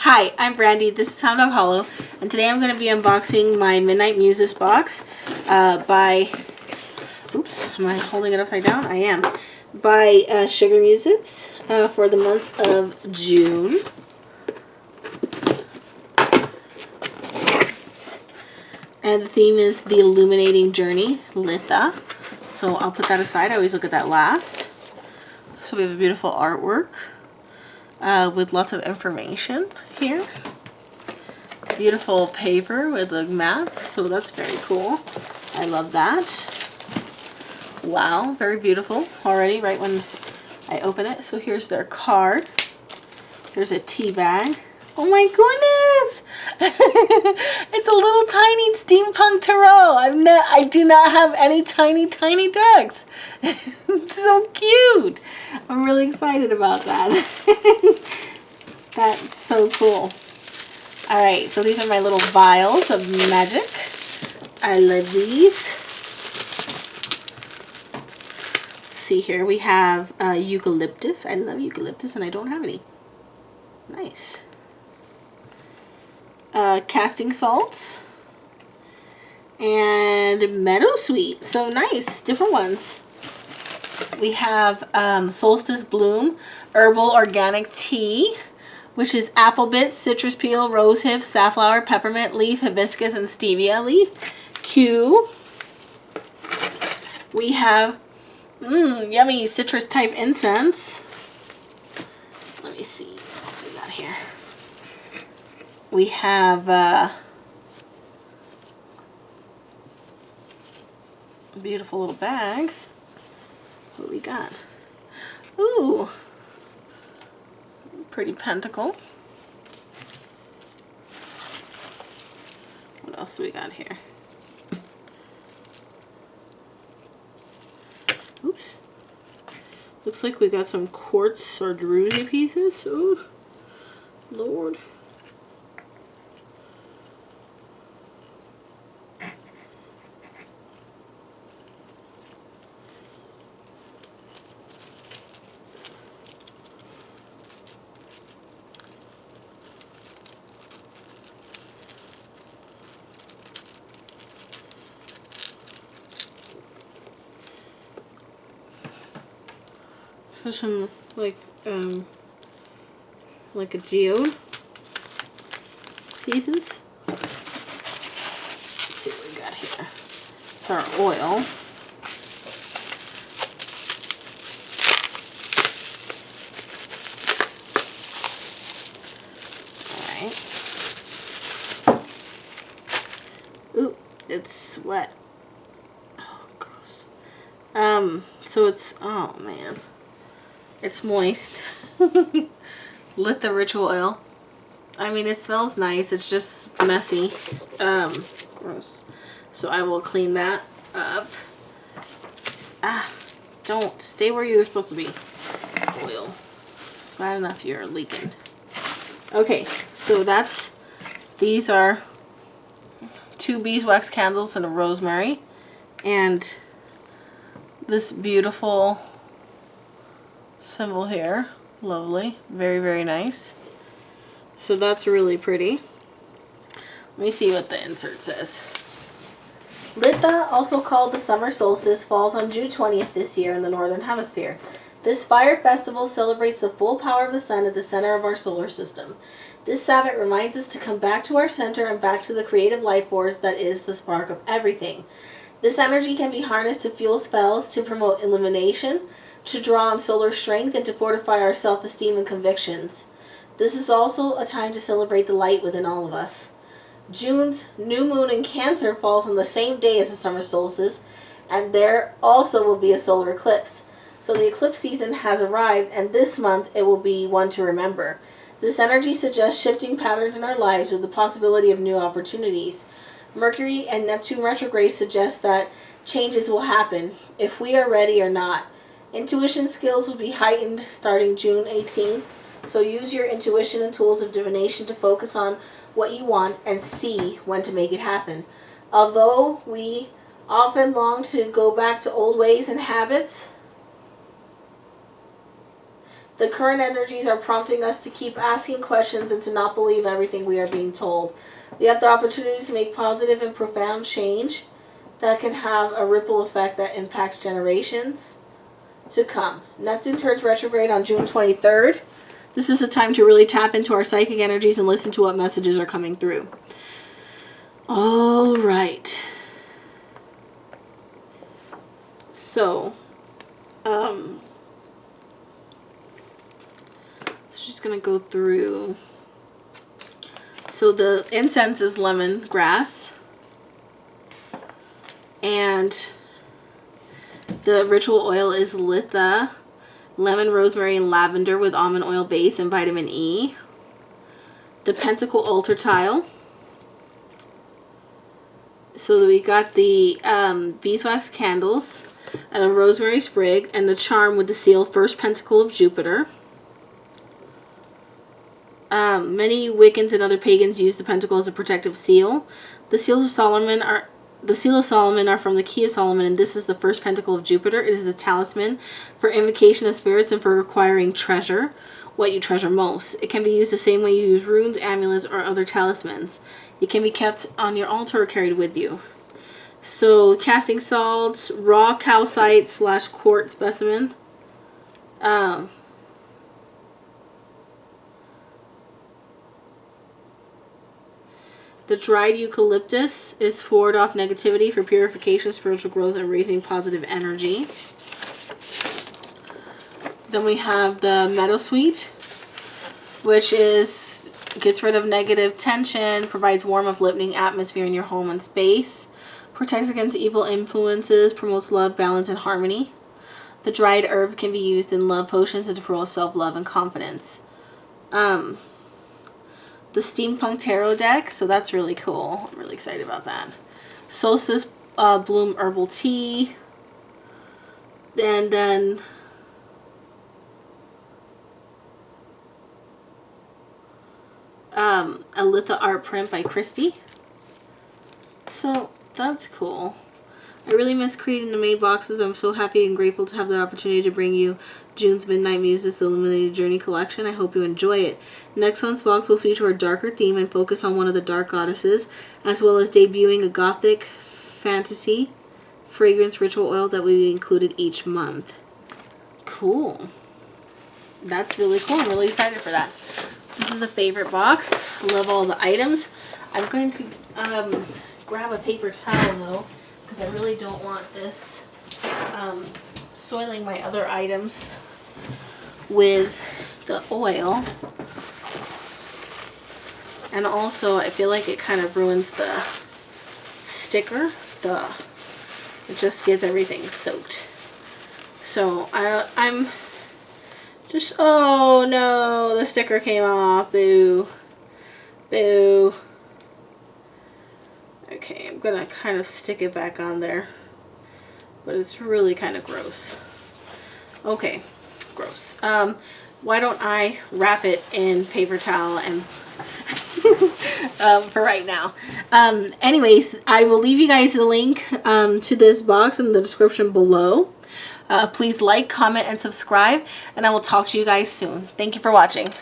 Hi, I'm Brandy. This is Sound of Hollow, and today I'm going to be unboxing my Midnight Muses box by... Oops, am I holding it upside down? I am. By Sugar Musics for the month of June. And the theme is The Illuminating Journey, Litha. So I'll put that aside. I always look at that last. So we have a beautiful artwork with lots of information here. Beautiful paper with a map. So that's very cool. I love that. Wow, very beautiful already right when I open it. So here's their card. There's a tea bag. Oh my goodness! It's a little tiny steampunk tarot. I do not have any tiny decks. It's so cute. I'm really excited about that. That's so cool. Alright, so these are my little vials of magic. I love these. Let's see here, we have eucalyptus. I love eucalyptus and I don't have any. Nice. Casting salts and Meadow Sweet. So nice, different ones. We have Solstice Bloom Herbal Organic Tea, which is apple bits, citrus peel, rose hip, safflower, peppermint leaf, hibiscus, and stevia leaf. Q. We have yummy citrus type incense. Let me see what else we got here. We have beautiful little bags. What do we got? Ooh, pretty pentacle. What else do we got here? Oops. Looks like we got some quartz or druzy pieces. Ooh, Lord. So some like a geode pieces. Let's see what we got here. It's our oil. Alright. Ooh, it's wet. Oh, gross. So it's, oh man. It's moist. Lit the ritual oil. I mean, it smells nice. It's just messy. Gross. So I will clean that up. Don't. Stay where you're supposed to be. Oil. It's bad enough you're leaking. Okay, so these are 2 beeswax candles and a rosemary. And this beautiful symbol here. Lovely. Very, very nice. So that's really pretty. Let me see what the insert says. Litha, also called the summer solstice, falls on June 20th this year in the northern hemisphere. This fire festival celebrates the full power of the sun at the center of our solar system. This Sabbath reminds us to come back to our center and back to the creative life force that is the spark of everything. This energy can be harnessed to fuel spells, to promote illumination, to draw on solar strength, and to fortify our self-esteem and convictions. This is also a time to celebrate the light within all of us. June's new moon in Cancer falls on the same day as the summer solstice, and there also will be a solar eclipse. So the eclipse season has arrived, and this month it will be one to remember. This energy suggests shifting patterns in our lives with the possibility of new opportunities. Mercury and Neptune retrograde suggest that changes will happen, if we are ready or not. Intuition skills will be heightened starting June 18th, so use your intuition and tools of divination to focus on what you want and see when to make it happen. Although we often long to go back to old ways and habits, The current energies are prompting us to keep asking questions and to not believe everything we are being told. We have the opportunity to make positive and profound change that can have a ripple effect that impacts generations to come. Neptune turns retrograde on June 23rd. This is the time to really tap into our psychic energies and listen to what messages are coming through. All right. So, just going to go through. So the incense is lemongrass. And the ritual oil is Litha, lemon, rosemary, and lavender with almond oil base and vitamin E. The Pentacle Altar tile. So we got the beeswax candles and a rosemary sprig and the charm with the seal, First Pentacle of Jupiter. Many Wiccans and other pagans use the pentacle as a protective seal. The seals of Solomon are from the Key of Solomon, and this is the First Pentacle of Jupiter. It is a talisman for invocation of spirits and for acquiring treasure, what you treasure most. It can be used the same way you use runes, amulets, or other talismans. It can be kept on your altar or carried with you. So, casting salts, raw calcite / quartz specimen. The dried eucalyptus is to ward off negativity for purification, spiritual growth, and raising positive energy. Then we have the Meadow Sweet, which gets rid of negative tension, provides warm, uplifting atmosphere in your home and space, protects against evil influences, promotes love, balance, and harmony. The dried herb can be used in love potions and to promote self-love and confidence. The Steampunk Tarot deck, so that's really cool. I'm really excited about that. Solstice Bloom Herbal Tea. And then a Litha art print by Christy. So that's cool. I really miss creating the made boxes. I'm so happy and grateful to have the opportunity to bring you June's Midnight Muses, the Illuminated Journey collection. I hope you enjoy it. Next month's box will feature a darker theme and focus on one of the dark goddesses, as well as debuting a gothic fantasy fragrance ritual oil that will be included each month. Cool. That's really cool. I'm really excited for that. This is a favorite box. I love all the items. I'm going to grab a paper towel though, because I really don't want this soiling my other items with the oil. And also I feel like it kind of ruins the sticker. It just gets everything soaked. So I'm just, oh no, the sticker came off. Boo. Boo. Okay, I'm gonna kind of stick it back on there, but it's really kind of gross. Okay, gross. Why don't I wrap it in paper towel and for right now. Anyways, I will leave you guys the link to this box in the description below. Please like, comment, and subscribe, and I will talk to you guys soon. Thank you for watching.